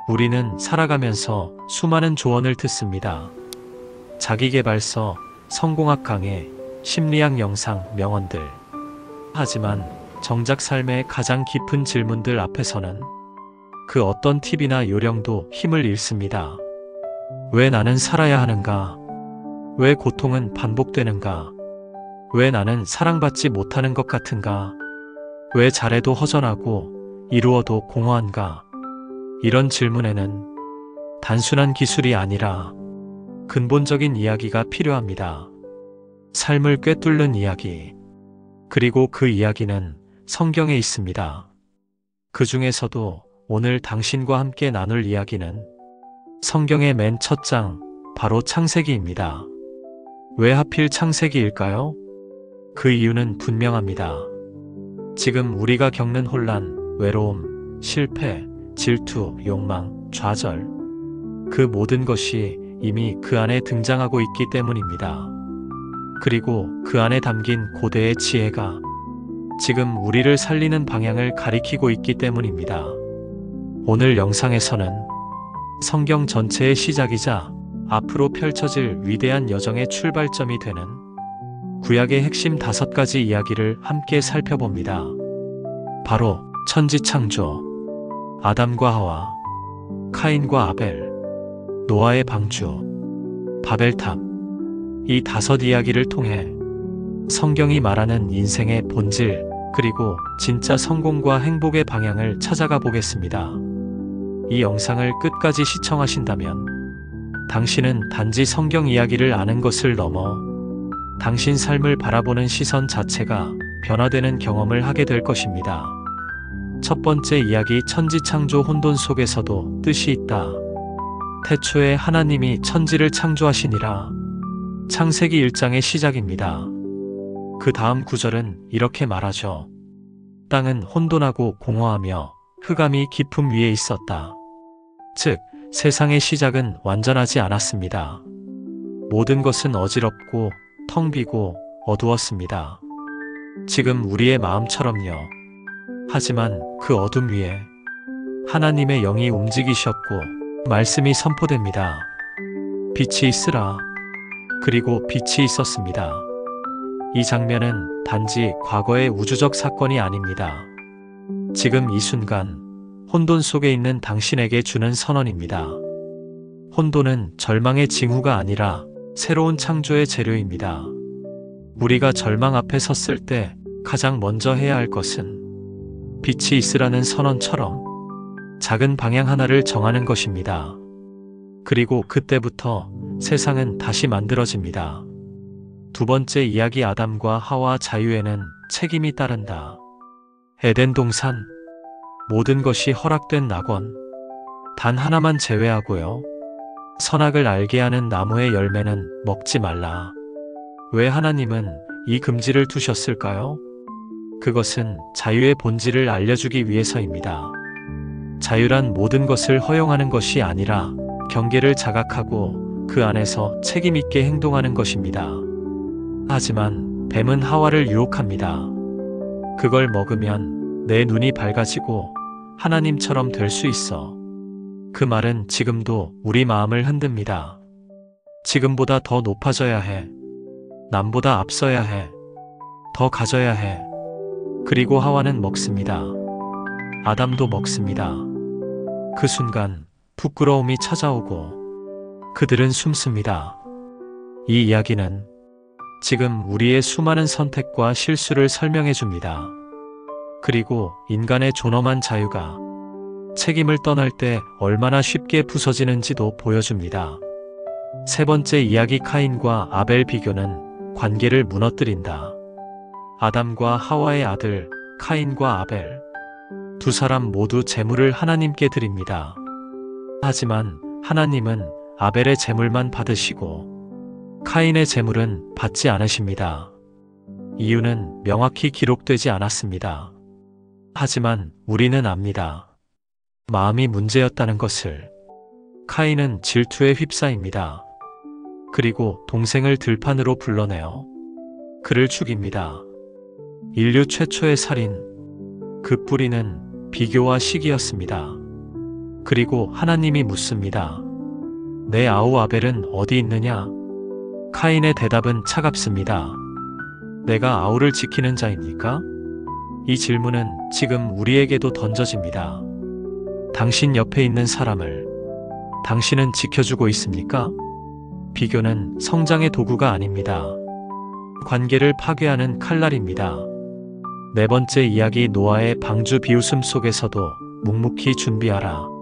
우리는 살아가면서 수많은 조언을 듣습니다. 자기계발서, 성공학 강해, 심리학 영상, 명언들. 하지만 정작 삶의 가장 깊은 질문들 앞에서는 그 어떤 팁이나 요령도 힘을 잃습니다. 왜 나는 살아야 하는가? 왜 고통은 반복되는가? 왜 나는 사랑받지 못하는 것 같은가? 왜 잘해도 허전하고 이루어도 공허한가? 이런 질문에는 단순한 기술이 아니라 근본적인 이야기가 필요합니다. 삶을 꿰뚫는 이야기. 그리고 그 이야기는 성경에 있습니다. 그 중에서도 오늘 당신과 함께 나눌 이야기는 성경의 맨 첫 장, 바로 창세기입니다. 왜 하필 창세기일까요? 그 이유는 분명합니다. 지금 우리가 겪는 혼란, 외로움, 실패, 질투, 욕망, 좌절. 그 모든 것이 이미 그 안에 등장하고 있기 때문입니다. 그리고 그 안에 담긴 고대의 지혜가 지금 우리를 살리는 방향을 가리키고 있기 때문입니다. 오늘 영상에서는 성경 전체의 시작이자 앞으로 펼쳐질 위대한 여정의 출발점이 되는 구약의 핵심 5가지 이야기를 함께 살펴봅니다. 바로 천지창조, 아담과 하와, 카인과 아벨, 노아의 방주, 바벨탑. 이 5 이야기를 통해 성경이 말하는 인생의 본질, 그리고 진짜 성공과 행복의 방향을 찾아가 보겠습니다. 이 영상을 끝까지 시청하신다면 당신은 단지 성경 이야기를 아는 것을 넘어 당신 삶을 바라보는 시선 자체가 변화되는 경험을 하게 될 것입니다. 첫 번째 이야기, 천지창조. 혼돈 속에서도 뜻이 있다. 태초에 하나님이 천지를 창조하시니라. 창세기 1장의 시작입니다. 그 다음 구절은 이렇게 말하죠. 땅은 혼돈하고 공허하며 흑암이 깊음 위에 있었다. 즉, 세상의 시작은 완전하지 않았습니다. 모든 것은 어지럽고 텅 비고 어두웠습니다. 지금 우리의 마음처럼요. 하지만 그 어둠 위에 하나님의 영이 움직이셨고 말씀이 선포됩니다. 빛이 있으라. 그리고 빛이 있었습니다. 이 장면은 단지 과거의 우주적 사건이 아닙니다. 지금 이 순간 혼돈 속에 있는 당신에게 주는 선언입니다. 혼돈은 절망의 징후가 아니라 새로운 창조의 재료입니다. 우리가 절망 앞에 섰을 때 가장 먼저 해야 할 것은 빛이 있으라는 선언처럼 작은 방향 하나를 정하는 것입니다. 그리고 그때부터 세상은 다시 만들어집니다. 두 번째 이야기, 아담과 하와 자유에는 책임이 따른다. 에덴 동산. 모든 것이 허락된 낙원. 단 하나만 제외하고요. 선악을 알게 하는 나무의 열매는 먹지 말라. 왜 하나님은 이 금지를 두셨을까요? 그것은 자유의 본질을 알려주기 위해서입니다. 자유란 모든 것을 허용하는 것이 아니라 경계를 자각하고 그 안에서 책임있게 행동하는 것입니다. 하지만 뱀은 하와를 유혹합니다. 그걸 먹으면 내 눈이 밝아지고 하나님처럼 될 수 있어. 그 말은 지금도 우리 마음을 흔듭니다. 지금보다 더 높아져야 해. 남보다 앞서야 해. 더 가져야 해. 그리고 하와는 먹습니다. 아담도 먹습니다. 그 순간 부끄러움이 찾아오고 그들은 숨습니다. 이 이야기는 지금 우리의 수많은 선택과 실수를 설명해 줍니다. 그리고 인간의 존엄한 자유가 책임을 떠날 때 얼마나 쉽게 부서지는지도 보여줍니다. 세 번째 이야기, 카인과 아벨. 비교는 관계를 무너뜨린다. 아담과 하와의 아들 카인과 아벨. 두 사람 모두 제물을 하나님께 드립니다. 하지만 하나님은 아벨의 제물만 받으시고 카인의 제물은 받지 않으십니다. 이유는 명확히 기록되지 않았습니다. 하지만 우리는 압니다. 마음이 문제였다는 것을. 카인은 질투에 휩싸입니다. 그리고 동생을 들판으로 불러내어 그를 죽입니다. 인류 최초의 살인. 그 뿌리는 비교와 시기였습니다. 그리고 하나님이 묻습니다. 내 아우 아벨은 어디 있느냐? 카인의 대답은 차갑습니다. 내가 아우를 지키는 자입니까? 이 질문은 지금 우리에게도 던져집니다. 당신 옆에 있는 사람을 당신은 지켜주고 있습니까? 비교는 성장의 도구가 아닙니다. 관계를 파괴하는 칼날입니다. 네 번째 이야기, 노아의 방주 비웃음 속에서도 묵묵히 준비하라.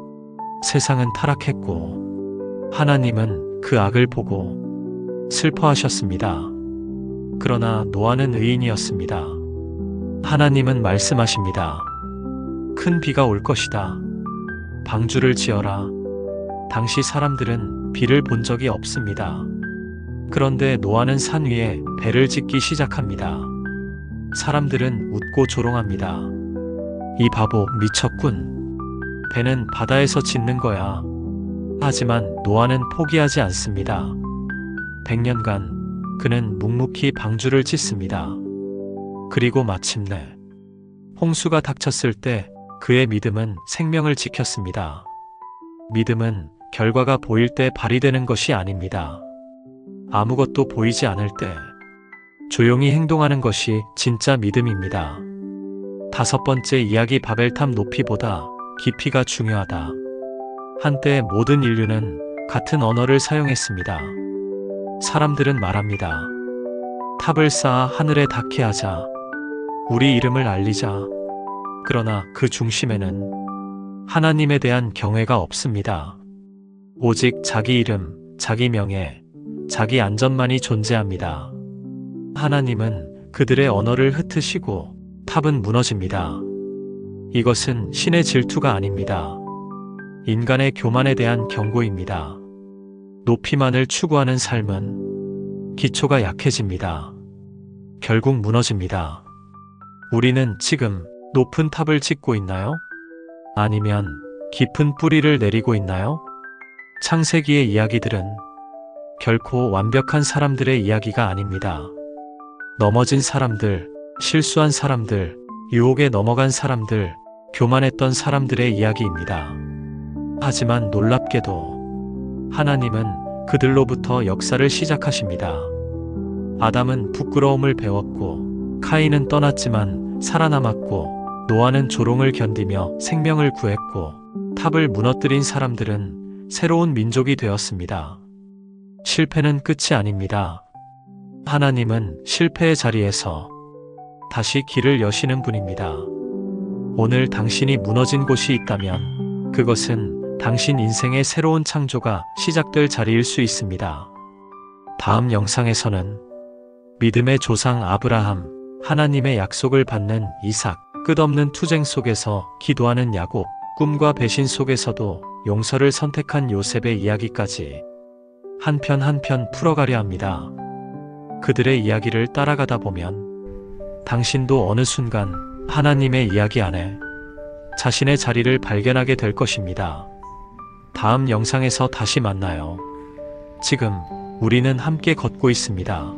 세상은 타락했고 하나님은 그 악을 보고 슬퍼하셨습니다. 그러나 노아는 의인이었습니다. 하나님은 말씀하십니다. 큰 비가 올 것이다. 방주를 지어라. 당시 사람들은 비를 본 적이 없습니다. 그런데 노아는 산 위에 배를 짓기 시작합니다. 사람들은 웃고 조롱합니다. 이 바보 미쳤군. 배는 바다에서 짓는 거야. 하지만 노아는 포기하지 않습니다. 100년간 그는 묵묵히 방주를 짓습니다. 그리고 마침내 홍수가 닥쳤을 때 그의 믿음은 생명을 지켰습니다. 믿음은 결과가 보일 때 발휘되는 것이 아닙니다. 아무것도 보이지 않을 때 조용히 행동하는 것이 진짜 믿음입니다. 다섯 번째 이야기, 바벨탑 높이보다 깊이가 중요하다. 한때 모든 인류는 같은 언어를 사용했습니다. 사람들은 말합니다. 탑을 쌓아 하늘에 닿게 하자. 우리 이름을 알리자. 그러나 그 중심에는 하나님에 대한 경외가 없습니다. 오직 자기 이름, 자기 명예, 자기 안전만이 존재합니다. 하나님은 그들의 언어를 흩으시고 탑은 무너집니다. 이것은 신의 질투가 아닙니다. 인간의 교만에 대한 경고입니다. 높이만을 추구하는 삶은 기초가 약해집니다. 결국 무너집니다. 우리는 지금 높은 탑을 짓고 있나요? 아니면 깊은 뿌리를 내리고 있나요? 창세기의 이야기들은 결코 완벽한 사람들의 이야기가 아닙니다. 넘어진 사람들, 실수한 사람들, 유혹에 넘어간 사람들, 교만했던 사람들의 이야기입니다. 하지만 놀랍게도 하나님은 그들로부터 역사를 시작하십니다. 아담은 부끄러움을 배웠고 카인은 떠났지만 살아남았고 노아는 조롱을 견디며 생명을 구했고 탑을 무너뜨린 사람들은 새로운 민족이 되었습니다. 실패는 끝이 아닙니다. 하나님은 실패의 자리에서 다시 길을 여시는 분입니다. 오늘 당신이 무너진 곳이 있다면 그것은 당신 인생의 새로운 창조가 시작될 자리일 수 있습니다. 다음 영상에서는 믿음의 조상 아브라함, 하나님의 약속을 받는 이삭, 끝없는 투쟁 속에서 기도하는 야곱, 꿈과 배신 속에서도 용서를 선택한 요셉의 이야기까지 한 편 한 편 풀어가려 합니다. 그들의 이야기를 따라가다 보면 당신도 어느 순간 하나님의 이야기 안에 자신의 자리를 발견하게 될 것입니다. 다음 영상에서 다시 만나요. 지금 우리는 함께 걷고 있습니다.